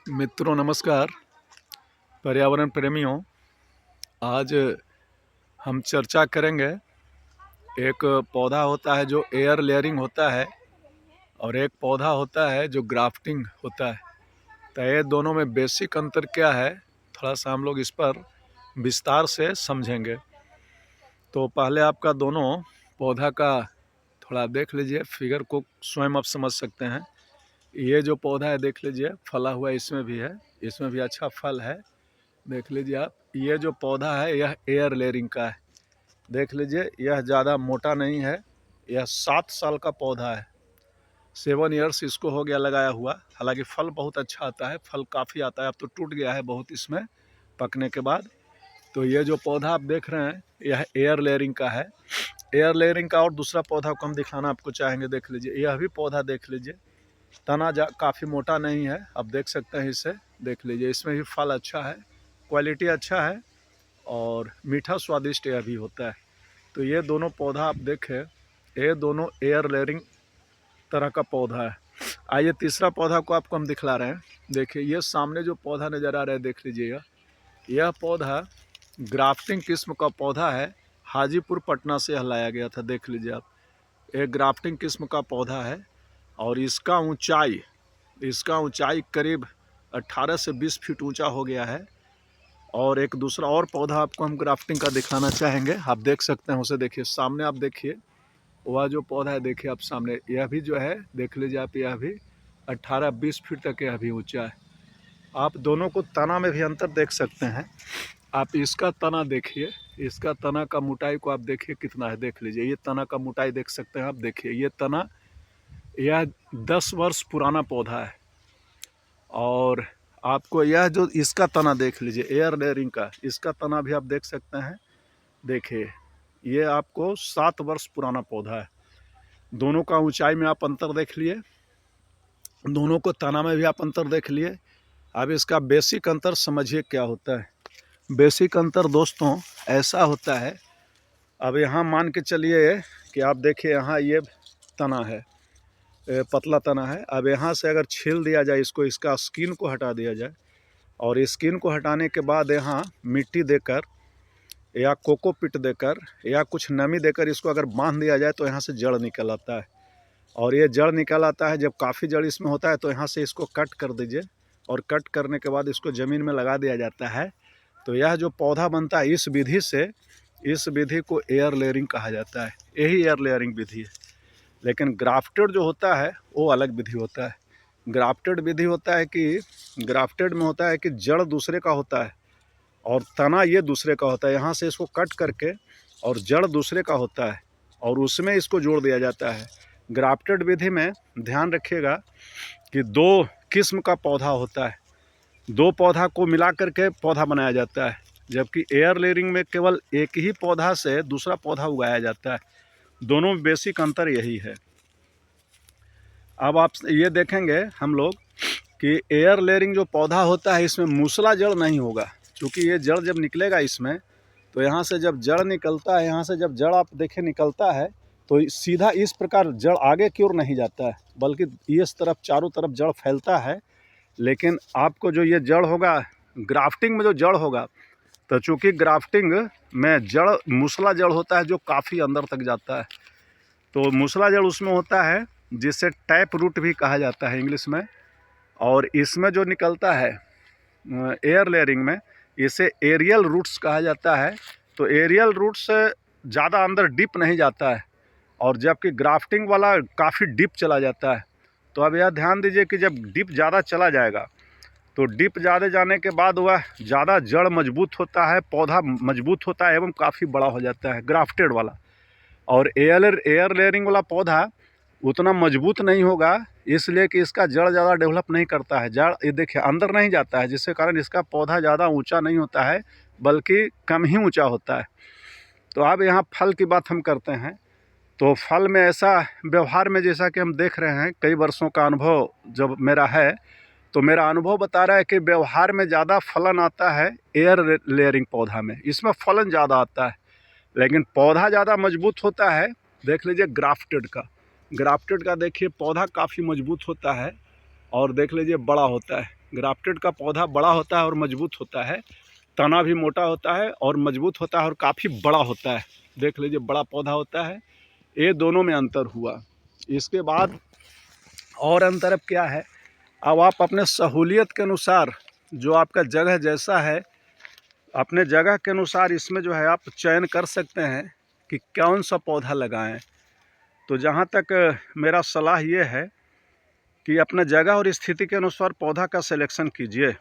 मित्रों नमस्कार। पर्यावरण प्रेमियों, आज हम चर्चा करेंगे। एक पौधा होता है जो एयर लेयरिंग होता है और एक पौधा होता है जो ग्राफ्टिंग होता है। तो ये दोनों में बेसिक अंतर क्या है, थोड़ा सा हम लोग इस पर विस्तार से समझेंगे। तो पहले आपका दोनों पौधा का थोड़ा देख लीजिए, फिगर को स्वयं आप समझ सकते हैं। ये जो पौधा है देख लीजिए, फला हुआ इसमें भी है, इसमें भी अच्छा फल है, देख लीजिए आप। ये जो पौधा है यह एयर लेयरिंग का है, देख लीजिए। यह ज़्यादा मोटा नहीं है, यह 7 साल का पौधा है। 7 ईयर्स इसको हो गया लगाया हुआ। हालांकि फल बहुत अच्छा आता है, फल काफ़ी आता है। अब तो टूट गया है बहुत इसमें पकने के बाद। तो ये जो पौधा आप देख रहे हैं यह एयर लेयरिंग का है। एयर लेयरिंग का और दूसरा पौधा को हम दिखाना आपको चाहेंगे, देख लीजिए। यह भी पौधा देख लीजिए, तना काफ़ी मोटा नहीं है, आप देख सकते हैं इसे, देख लीजिए। इसमें भी फल अच्छा है, क्वालिटी अच्छा है और मीठा स्वादिष्ट यह भी होता है। तो ये दोनों पौधा आप देखें, ये दोनों एयर लेयरिंग तरह का पौधा है। आइए तीसरा पौधा को आपको हम दिखला रहे हैं। देखिए ये सामने जो पौधा नज़र आ रहा है, देख लीजिएगा। यह पौधा ग्राफ्टिंग किस्म का पौधा है, हाजीपुर पटना से यह लाया गया था, देख लीजिए आप। एक ग्राफ्टिंग किस्म का पौधा है और इसका ऊंचाई करीब 18 से 20 फीट ऊंचा हो गया है। और एक दूसरा और पौधा आपको हम ग्राफ्टिंग का दिखाना चाहेंगे, आप देख सकते हैं उसे। देखिए सामने आप देखिए, वह जो पौधा है देखिए आप सामने, यह भी जो है देख लीजिए आप, यह भी 18-20 फीट तक यह भी ऊंचा है। आप दोनों को तना में भी अंतर देख सकते हैं। आप इसका तना देखिए, इसका तना का मोटाई को आप देखिए कितना है, देख लीजिए। ये तना का मोटाई देख सकते हैं आप, देखिए ये तना, यह 10 वर्ष पुराना पौधा है। और आपको यह जो इसका तना देख लीजिए, एयर लेयरिंग का, इसका तना भी आप देख सकते हैं। देखिए ये आपको 7 वर्ष पुराना पौधा है। दोनों का ऊंचाई में आप अंतर देख लिए, दोनों को तना में भी आप अंतर देख लिए। अब इसका बेसिक अंतर समझिए क्या होता है। बेसिक अंतर दोस्तों ऐसा होता है, अब यहाँ मान के चलिए कि आप देखिए यहाँ ये तना है, पतला तना है। अब यहाँ से अगर छील दिया जाए इसको, इसका स्किन को हटा दिया जाए और स्किन को हटाने के बाद यहाँ मिट्टी देकर या कोकोपीट देकर या कुछ नमी देकर इसको अगर बांध दिया जाए तो यहाँ से जड़ निकल आता है। और ये जड़ निकल आता है, जब काफ़ी जड़ इसमें होता है तो यहाँ से इसको कट कर दीजिए और कट करने के बाद इसको ज़मीन में लगा दिया जाता है। तो यह जो पौधा बनता है इस विधि से, इस विधि को एयर लेयरिंग कहा जाता है। यही एयर लेयरिंग विधि है। लेकिन ग्राफ्टेड जो होता है वो अलग विधि होता है। ग्राफ्टेड विधि होता है कि ग्राफ्टेड में होता है कि जड़ दूसरे का होता है और तना ये दूसरे का होता है। यहाँ से इसको कट करके और जड़ दूसरे का होता है और उसमें इसको जोड़ दिया जाता है। ग्राफ्टेड विधि में ध्यान रखिएगा कि 2 किस्म का पौधा होता है, 2 पौधा को मिला करके पौधा बनाया जाता है। जबकि एयर लेयरिंग में केवल एक ही पौधा से दूसरा पौधा उगाया जाता है। दोनों में बेसिक अंतर यही है। अब आप ये देखेंगे हम लोग कि एयर लेयरिंग जो पौधा होता है इसमें मूसला जड़ नहीं होगा, क्योंकि ये जड़ जब निकलेगा इसमें, तो यहाँ से जब जड़ निकलता है, यहाँ से जब जड़ आप देखें निकलता है तो सीधा इस प्रकार जड़ आगे की ओर नहीं जाता है, बल्कि इस तरफ चारों तरफ जड़ फैलता है। लेकिन आपको जो ये जड़ होगा, ग्राफ्टिंग में जो जड़ होगा, तो चूँकि ग्राफ्टिंग में जड़ मूसला जड़ होता है जो काफ़ी अंदर तक जाता है। तो मूसला जड़ उसमें होता है जिसे टैप रूट भी कहा जाता है इंग्लिश में। और इसमें जो निकलता है एयर लेयरिंग में, इसे एरियल रूट्स कहा जाता है। तो एरियल रूट्स ज़्यादा अंदर डीप नहीं जाता है और जबकि ग्राफ्टिंग वाला काफ़ी डीप चला जाता है। तो अब यह ध्यान दीजिए कि जब डीप ज़्यादा चला जाएगा तो डीप ज़्यादा जाने के बाद वह ज़्यादा जड़ मजबूत होता है, पौधा मजबूत होता है एवं काफ़ी बड़ा हो जाता है ग्राफ्टेड वाला। और एयर लेयरिंग वाला पौधा उतना मजबूत नहीं होगा, इसलिए कि इसका जड़ ज़्यादा डेवलप नहीं करता है। जड़ ये देखिए अंदर नहीं जाता है, जिसके कारण इसका पौधा ज़्यादा ऊंचा नहीं होता है, बल्कि कम ही ऊंचा होता है। तो अब यहाँ फल की बात हम करते हैं। तो फल में ऐसा व्यवहार में, जैसा कि हम देख रहे हैं, कई वर्षों का अनुभव जब मेरा है, तो मेरा अनुभव बता रहा है कि व्यवहार में ज़्यादा फलन आता है एयर लेयरिंग पौधा में, इसमें फलन ज़्यादा आता है। लेकिन पौधा ज़्यादा मजबूत होता है, देख लीजिए ग्राफ्टेड का देखिए पौधा काफ़ी मजबूत होता है और देख लीजिए बड़ा होता है। ग्राफ्टेड का पौधा बड़ा होता है और मजबूत होता है, तना भी मोटा होता है और मजबूत होता है और काफ़ी बड़ा होता है। देख लीजिए बड़ा पौधा होता है, ये दोनों में अंतर हुआ। इसके बाद और अंतर अब क्या है, अब आप अपने सहूलियत के अनुसार, जो आपका जगह जैसा है, अपने जगह के अनुसार इसमें जो है आप चयन कर सकते हैं कि कौन सा पौधा लगाएं। तो जहाँ तक मेरा सलाह ये है कि अपने जगह और स्थिति के अनुसार पौधा का सिलेक्शन कीजिए।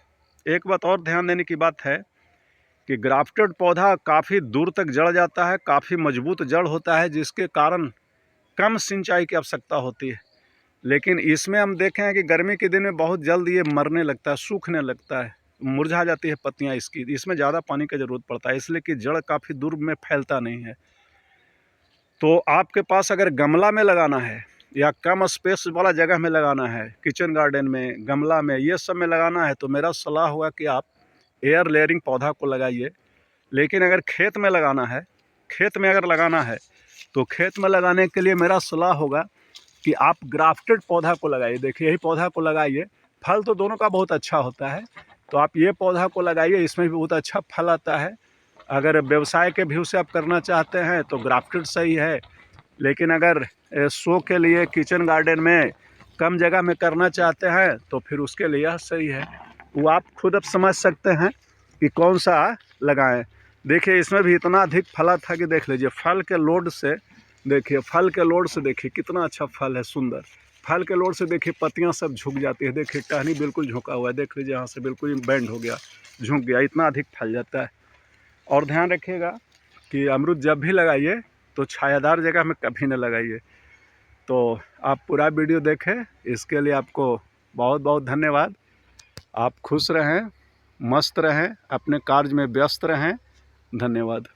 एक बात और ध्यान देने की बात है कि ग्राफ्टेड पौधा काफ़ी दूर तक जड़ जाता है, काफ़ी मजबूत जड़ होता है, जिसके कारण कम सिंचाई की आवश्यकता होती है। लेकिन इसमें हम देखें हैं कि गर्मी के दिन में बहुत जल्द ये मरने लगता है, सूखने लगता है, मुरझा जाती है पत्तियां इसकी। इसमें ज़्यादा पानी की ज़रूरत पड़ता है, इसलिए कि जड़ काफ़ी दूर में फैलता नहीं है। तो आपके पास अगर गमला में लगाना है या कम स्पेस वाला जगह में लगाना है, किचन गार्डन में, गमला में, ये सब में लगाना है, तो मेरा सलाह होगा कि आप एयर लेयरिंग पौधा को लगाइए। लेकिन अगर खेत में लगाना है, खेत में अगर लगाना है तो खेत में लगाने के लिए मेरा सलाह होगा कि आप ग्राफ्टेड पौधा को लगाइए। देखिए यही पौधा को लगाइए, फल तो दोनों का बहुत अच्छा होता है, तो आप ये पौधा को लगाइए, इसमें भी बहुत अच्छा फल आता है। अगर व्यवसाय के व्यू से आप करना चाहते हैं तो ग्राफ्टेड सही है, लेकिन अगर शो के लिए किचन गार्डन में कम जगह में करना चाहते हैं तो फिर उसके लिए यह सही है। वो आप खुद अब समझ सकते हैं कि कौन सा लगाएं। देखिए इसमें भी इतना अधिक फला था कि देख लीजिए फल के लोड से, देखिए फल के लोड से देखिए कितना अच्छा फल है, सुंदर। फल के लोड से देखिए पत्तियां सब झुक जाती है, देखिए टहनी बिल्कुल झुका हुआ है, देख लीजिए यहाँ से बिल्कुल बेंड हो गया, झुक गया, इतना अधिक फल जाता है। और ध्यान रखिएगा कि अमरूद जब भी लगाइए तो छायादार जगह में कभी न लगाइए। तो आप पूरा वीडियो देखें, इसके लिए आपको बहुत बहुत धन्यवाद। आप खुश रहें, मस्त रहें, अपने कार्य में व्यस्त रहें। धन्यवाद।